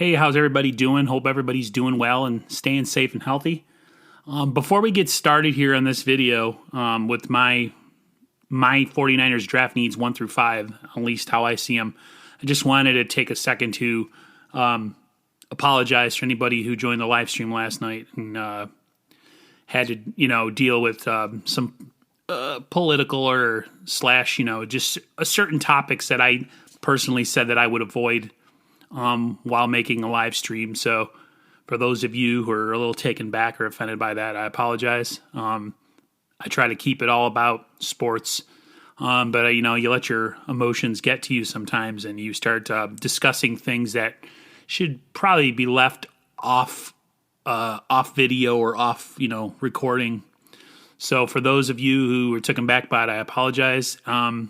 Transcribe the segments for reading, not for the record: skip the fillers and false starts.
Hey, how's everybody doing? Hope everybody's doing well and staying safe and healthy. Before we get started here on this video with my 49ers draft needs 1 through 5, at least how I see them, I just wanted to take a second to apologize for anybody who joined the live stream last night and had to, deal with some political or slash, just certain topics that I personally said that I would avoid while making a live stream. So for those of you who are a little taken back or offended by that, I apologize. I try to keep it all about sports. But you let your emotions get to you sometimes and you start discussing things that should probably be left off video or off, recording. So for those of you who were taken back by it, I apologize. And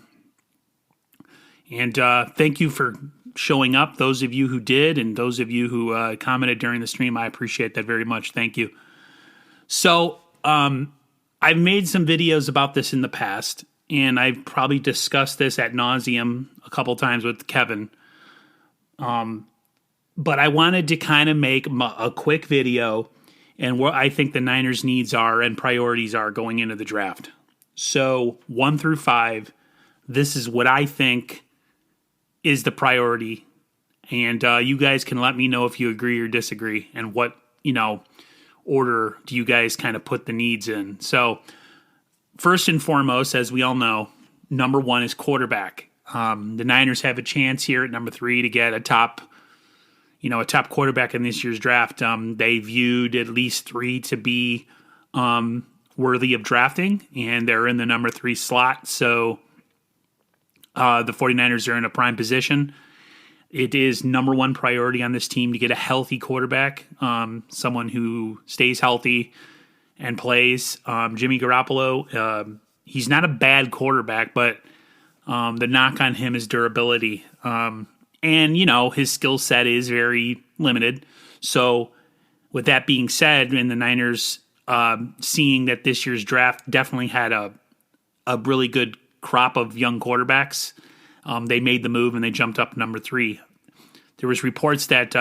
thank you for showing up, those of you who did, and those of you who commented during the stream. I appreciate that very much. Thank you. So I've made some videos about this in the past, and I've probably discussed this ad nauseum a couple times with Kevin. But I wanted to kind of make a quick video and what I think the Niners' needs are and priorities are going into the draft. So 1 through 5, this is what I think is the priority. And you guys can let me know if you agree or disagree and what, order do you guys kind of put the needs in. So first and foremost, as we all know, number 1 is quarterback. The Niners have a chance here at number 3 to get a top quarterback in this year's draft. They viewed at least 3 to be worthy of drafting, and they're in the number 3 slot. So the 49ers are in a prime position. It is number 1 priority on this team to get a healthy quarterback, someone who stays healthy and plays. Jimmy Garoppolo, he's not a bad quarterback, but the knock on him is durability. And, his skill set is very limited. So with that being said, and the Niners seeing that this year's draft definitely had a really good crop of young quarterbacks, they made the move and they jumped up number 3. There was reports that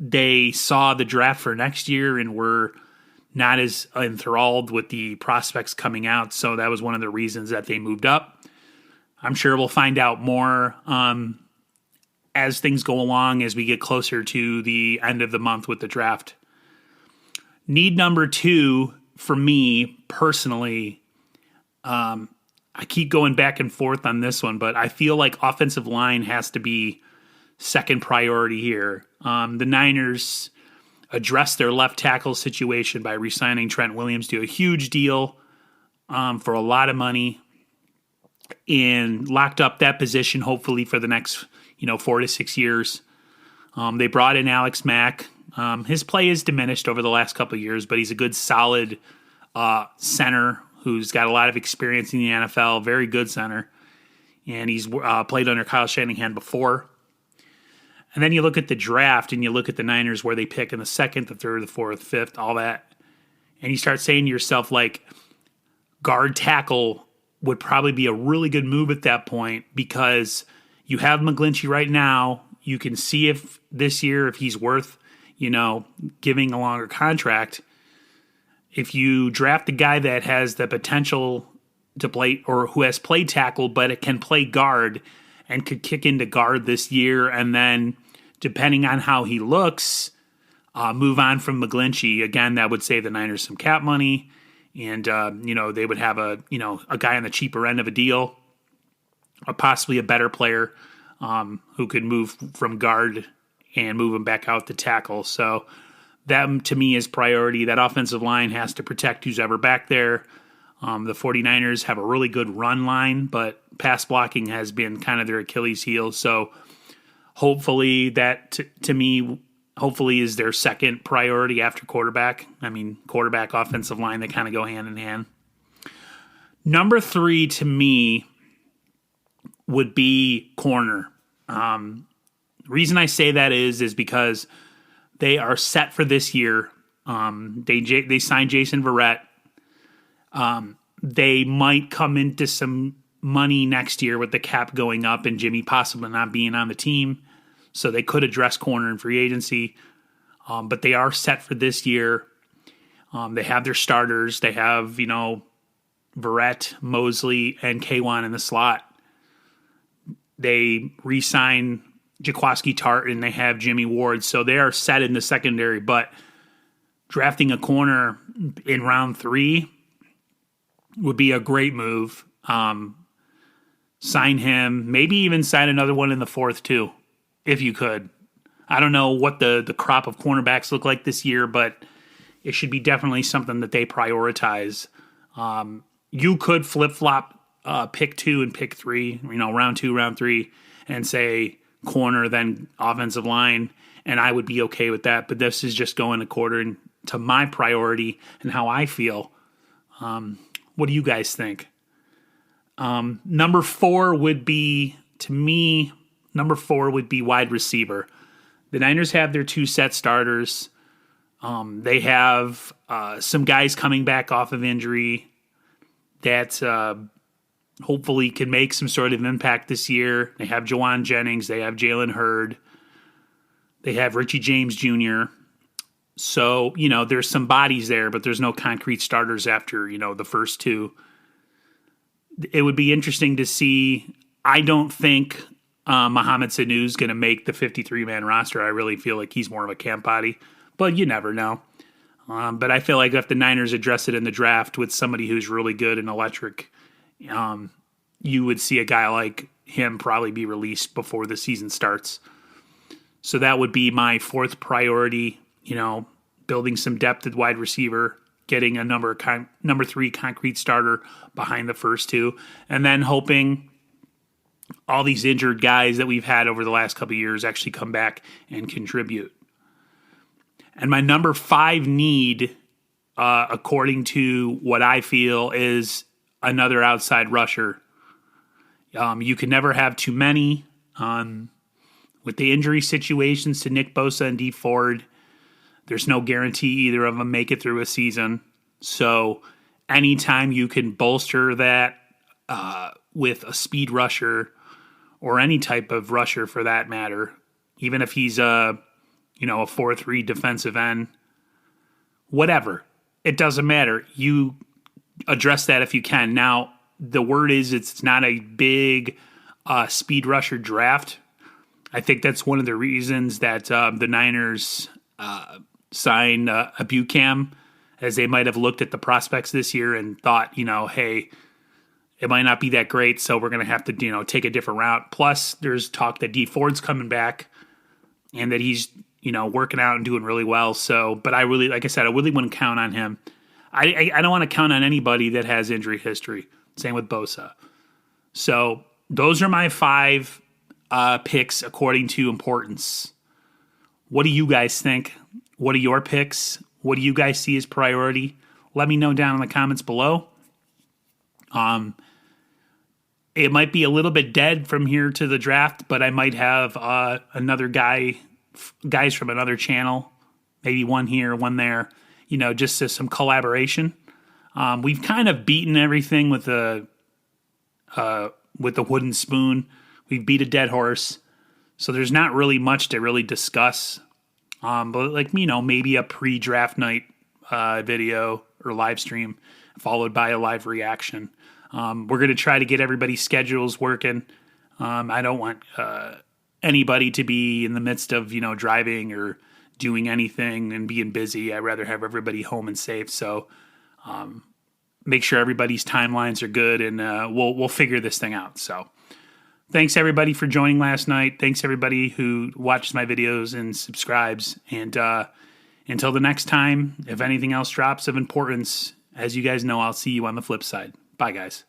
they saw the draft for next year and were not as enthralled with the prospects coming out, so that was one of the reasons that they moved up. I'm sure we'll find out more as things go along as we get closer to the end of the month with the draft. Need number 2 for me personally, I keep going back and forth on this one, but I feel like offensive line has to be second priority here. The Niners addressed their left tackle situation by re-signing Trent Williams to a huge deal for a lot of money and locked up that position hopefully for the next 4 to 6 years. They brought in Alex Mack. His play is diminished over the last couple of years, but he's a good solid center who's got a lot of experience in the NFL, very good center, and he's played under Kyle Shanahan before. And then you look at the draft and you look at the Niners where they pick in the 2nd, the 3rd, the 4th, 5th, all that, and you start saying to yourself, like, guard tackle would probably be a really good move at that point because you have McGlinchey right now. You can see if this year, if he's worth, giving a longer contract. If you draft a guy that has the potential to play or who has played tackle, but it can play guard and could kick into guard this year, and then depending on how he looks, move on from McGlinchey, again, that would save the Niners some cap money, and they would have a guy on the cheaper end of a deal, or possibly a better player who could move from guard and move him back out to tackle. So that, to me, is priority. That offensive line has to protect who's ever back there. The 49ers have a really good run line, but pass blocking has been kind of their Achilles heel. So hopefully that, to me, is their second priority after quarterback. I mean, quarterback, offensive line, they kind of go hand in hand. Number 3, to me, would be corner. The reason I say that is because they are set for this year. They signed Jason Verrett. They might come into some money next year with the cap going up and Jimmy possibly not being on the team. So they could address corner in free agency, but they are set for this year. They have their starters. They have, Verrett, Mosley, and K1 in the slot. They re-sign Jaquiski Tartt, and they have Jimmy Ward. So they are set in the secondary, but drafting a corner in round 3 would be a great move. Sign him, maybe even sign another one in the 4th too, if you could. I don't know what the crop of cornerbacks look like this year, but it should be definitely something that they prioritize. You could flip-flop pick 2 and pick 3, round 2, round 3, and say corner, then offensive line, and I would be okay with that. But this is just going according to my priority and how I feel. What do you guys think? Number 4 would be, to me, wide receiver. The Niners have their 2 set starters. They have some guys coming back off of injury that hopefully can make some sort of impact this year. They have Jawan Jennings. They have Jalen Hurd. They have Richie James Jr. So, there's some bodies there, but there's no concrete starters after, the first 2. It would be interesting to see. I don't think Mohamed Sanu is going to make the 53-man roster. I really feel like he's more of a camp body, but you never know. But I feel like if the Niners address it in the draft with somebody who's really good and electric, you would see a guy like him probably be released before the season starts. So that would be my 4th priority, building some depth at wide receiver, getting a number 3 concrete starter behind the first 2, and then hoping all these injured guys that we've had over the last couple of years actually come back and contribute. And my number 5 need, according to what I feel, is another outside rusher. You can never have too many. With the injury situations to Nick Bosa and Dee Ford, there's no guarantee either of them make it through a season. So anytime you can bolster that with a speed rusher or any type of rusher for that matter, even if he's a 4-3 defensive end, whatever, it doesn't matter. You address that if you can. Now, the word is it's not a big speed rusher draft. I think that's one of the reasons that the Niners signed Abucam, as they might have looked at the prospects this year and thought, hey, it might not be that great, so we're going to have to, take a different route. Plus, there's talk that Dee Ford's coming back and that he's, working out and doing really well. So, but I really, like I said, I really wouldn't count on him. I don't want to count on anybody that has injury history. Same with Bosa. So those are my 5 picks according to importance. What do you guys think? What are your picks? What do you guys see as priority? Let me know down in the comments below. It might be a little bit dead from here to the draft, but I might have another guys from another channel, maybe one here, one there, just as some collaboration. We've kind of beaten everything with the wooden spoon. We've beat a dead horse, so there's not really much to really discuss. But maybe a pre-draft night video or live stream followed by a live reaction. We're going to try to get everybody's schedules working. I don't want anybody to be in the midst of, driving or doing anything and being busy. I'd rather have everybody home and safe. So make sure everybody's timelines are good, and we'll figure this thing out. So thanks, everybody, for joining last night. Thanks, everybody who watches my videos and subscribes. And until the next time, if anything else drops of importance, as you guys know, I'll see you on the flip side. Bye, guys.